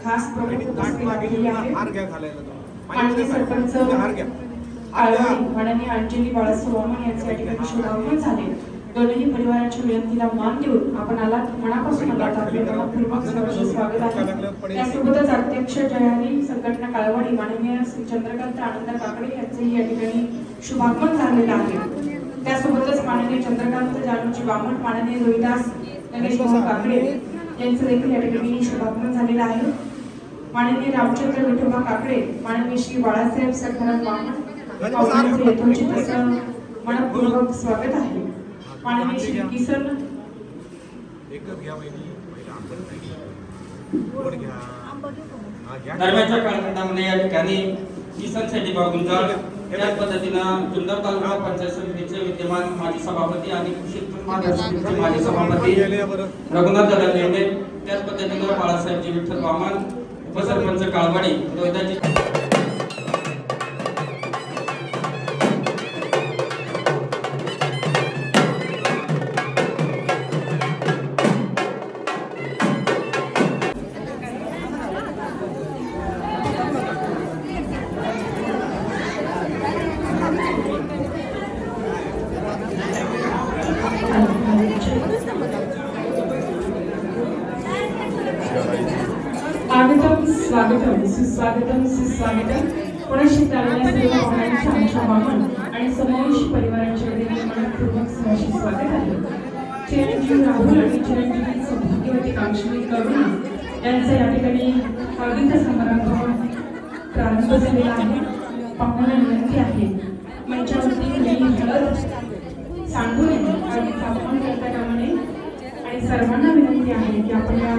खास प्रमुख उपस्थित राहिलेले आहेत. माननीय सरपंच माननीय अंजली बाळासाहेब वामन यांचे या ठिकाणी शुभागमन झाले. दोन्ही परिवाराच्या विनंतीला मान देऊन आपण आलात, मनापासून आलात, आपले मनपूर्वक सहर्ष स्वागत आहे. त्यासोबतच अध्यक्ष जयहरी संघटना काळवाडी माननीय श्री चंद्रकांत आनंद काकडे यांचेही या ठिकाणी शुभागमन झालेलं आहे. त्यासोबतच माननीय चंद्रकांत जानूजी वामन, माननीय रोहिदास गणेश काकडे यांचं देखील या ठिकाणी शुभागमन झालेलं आहे. माननीय रामचंद्र विठोबा काकडे, माननीय श्री बाळासाहेब सखाराम वामन यांचे यथोचित असं मनपूर्वक स्वागत आहे. माननीय श्री किसन दरम्यानच्या कालखंडामध्ये या ठिकाणी किसन शेट्टी बागुंजाळ त्याच पद्धतीनं जुन्नर तालुका पंचायत समितीचे विद्यमान माजी सभापती आणि कृषी उत्पन्न समितीचे माजी सभापती रघुनाथ दादा लेंडे, त्याच पद्धतीनं बाळासाहेबजी विठ्ठल वामन, उपसरपंच काळवाडी, रोहिदाजी स्वागतम सुस्वागतम सुस्वागतम पुनश्च आमच्या वामन आणि समावेश परिवाराच्या वतीने मनपूर्वक सहर्ष स्वागत आहे. चिरंजीव राहुल आणि चिरंजीवी सौभाग्यवती कांक्षणी करुणा यांचा या ठिकाणी हळदीचा समारंभ प्रारंभ झालेला आहे. पाहुण्यांना विनंती आहे मंचावरती हळद सांगू नये, हळदीचा अपमान करता कामा नये आणि सर्वांना विनंती आहे की आपण या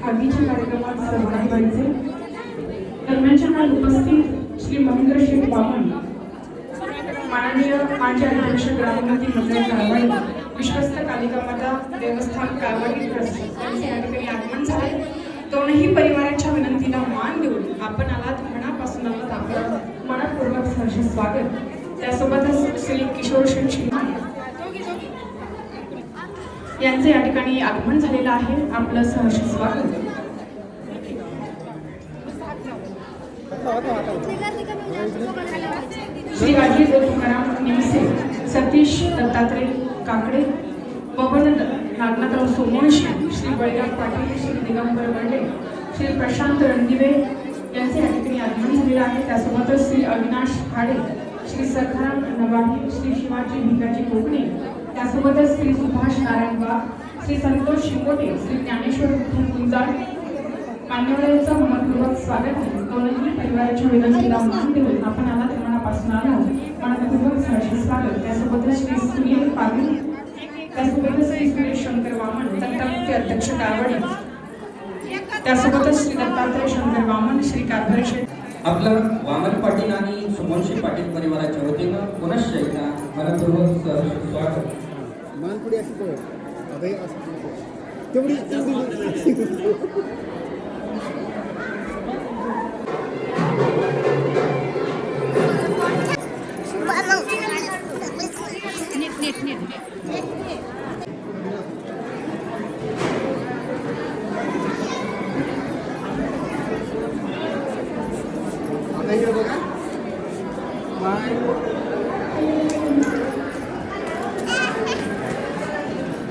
हळदीच्या कार्यक्रमात सहभागी व्हायचे. दरम्यानच्या काल उपस्थित श्री महेंद्र शेठ वामन, माननीय माजी अध्यक्ष ग्रामोन्नती मंडळ काळवाडी, विश्वस्त कालिका माता देवस्थान काळवाडी ट्रस्ट यांचे या ठिकाणी आगमन झाले. दोनही परिवाराच्या विनंतीला मान देऊन आपण आलात, मनापासून आलात, आपलं मनपूर्वक सहर्ष स्वागत. त्यासोबतच श्री किशोर शेठ यांचे या ठिकाणी आगमन झालेलं आहे. आपलं सहर्ष स्वागत. श्री राजीव तुकाराम निमसे, सतीश दत्तात्रय काकडे, बबन नागनाथराव सोमवंशी, श्री बळीराम पाटील, श्री दिगंबर बंडे, श्री प्रशांत रणदिवे यांचे या ठिकाणी आगमन झालेलं आहे. त्यासोबतच श्री अविनाश खाडे, श्री सखाराम नवाडी, श्री शिवाजी भिकाजी कोकणे, त्यासोबतच श्री सुभाष नारायण वाघ, श्री संतोष शिंगोटे, श्री ज्ञानेश्वर गुंजाळ मान्यवरांचं मनपूर्वक स्वागत आहे. दोन्ही परिवाराच्या विनंतीला मान देऊन आपण आलात, मनापासून आलो, मनपूर्वक सहर्ष स्वागत. त्यासोबतच श्री सुनील पाटील, त्यासोबतच श्री सुरेश शंकर वामन, तंटामुक्ती अध्यक्ष काळवाडी, त्यासोबतच श्री दत्तात्रय शंकर वामन, श्री कारभारी शेठ आपलं वामन पाटील आणि सुमनशी पाटील परिवाराच्या वतीनं पुनश्च एकदा मनपूर्वक सहर्ष स्वागत. मानपुडी असतो तेवढी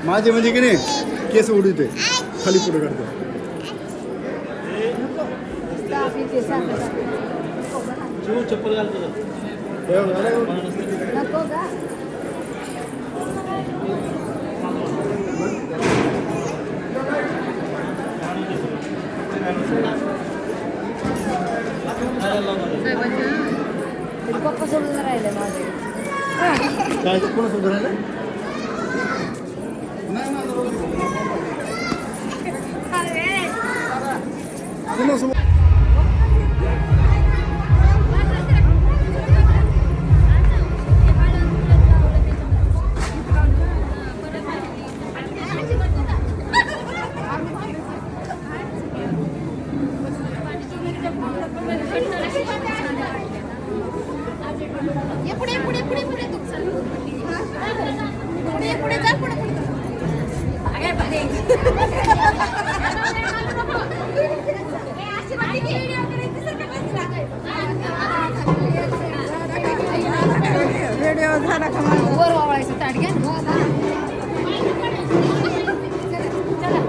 माझे म्हणजे की नाही केस उडवते खाली पुढे काढते. चप्पल घालतो पप्पा सोडून राहिले माझे काय कोण सोडून राहिलं पुढे झाला का वर वावळायचं ताट घ्या ना. चला.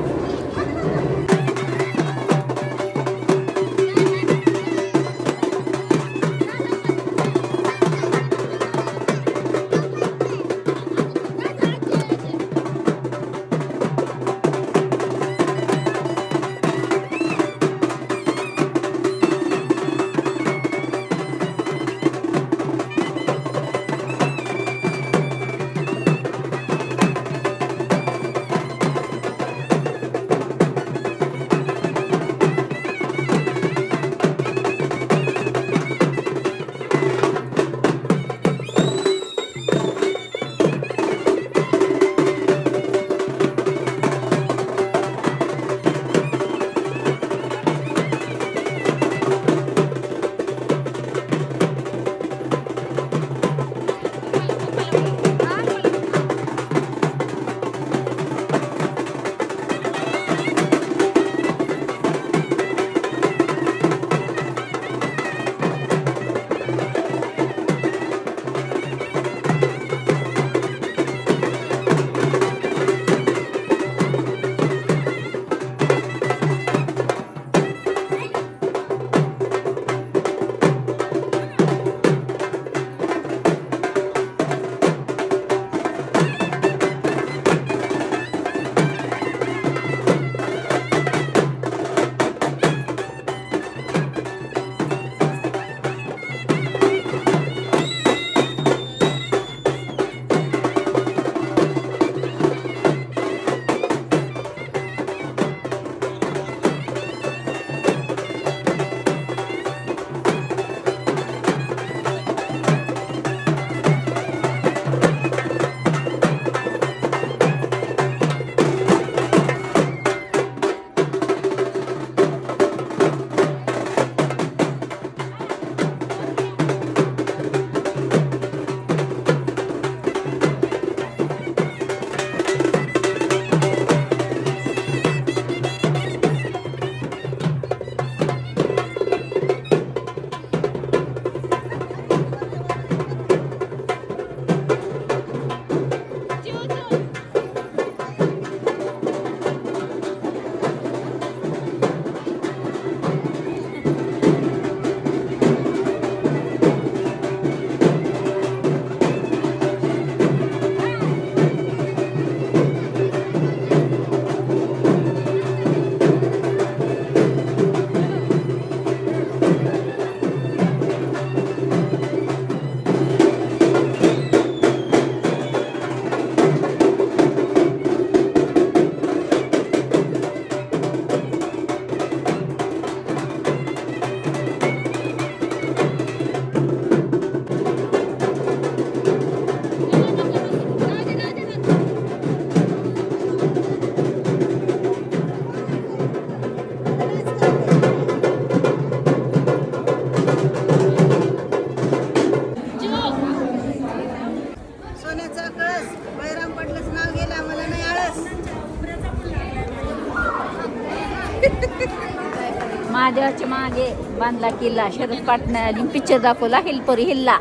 महादेवाच्या मागे बांधला किल्ला. शरद पाटणाने पिक्चर दाखवला हिलपरी हिल्ला.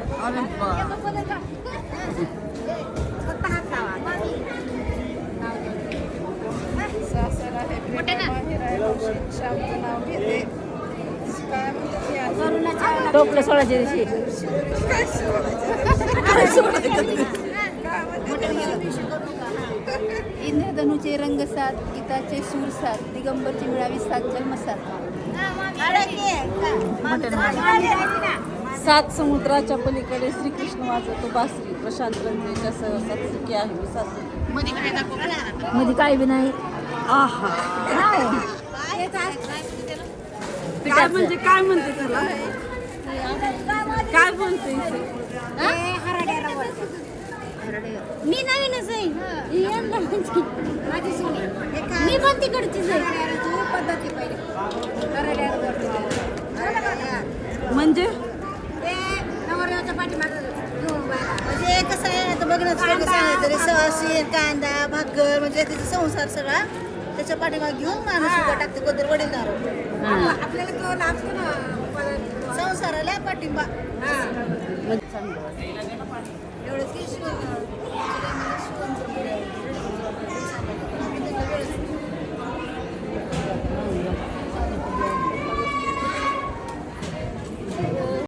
टोपलं सोळाच्या दिवशी इंद्रधनुचे रंग सात, गीताचे सूर सात, दिगंबरची मिळावी सात जन्मसात. सात समुद्राच्या पलीकडे श्रीकृष्ण वाजवतो बासरी. प्रशांत रंगेच्या सहसात सुखी आहे मी सासरी. मध्ये काय बी नाही. आहा काय म्हणजे काय म्हणते त्याला काय म्हणते मी नवीनच आहे. मी पण तिकडचीच आहे. पद्धती पहिले म्हणजे नवरदेवाच्या पाठीमागे म्हणजे कसं आहे आता बघणं सांगायचं रे सवाशी कांदा भाकर म्हणजे त्याचा संसार सगळा त्याच्या पाठीमागे घेऊन माणूस उभा टाकते कोणतरी वडीलधार आपल्याला तो लागतो ना संसाराला पाठिंबा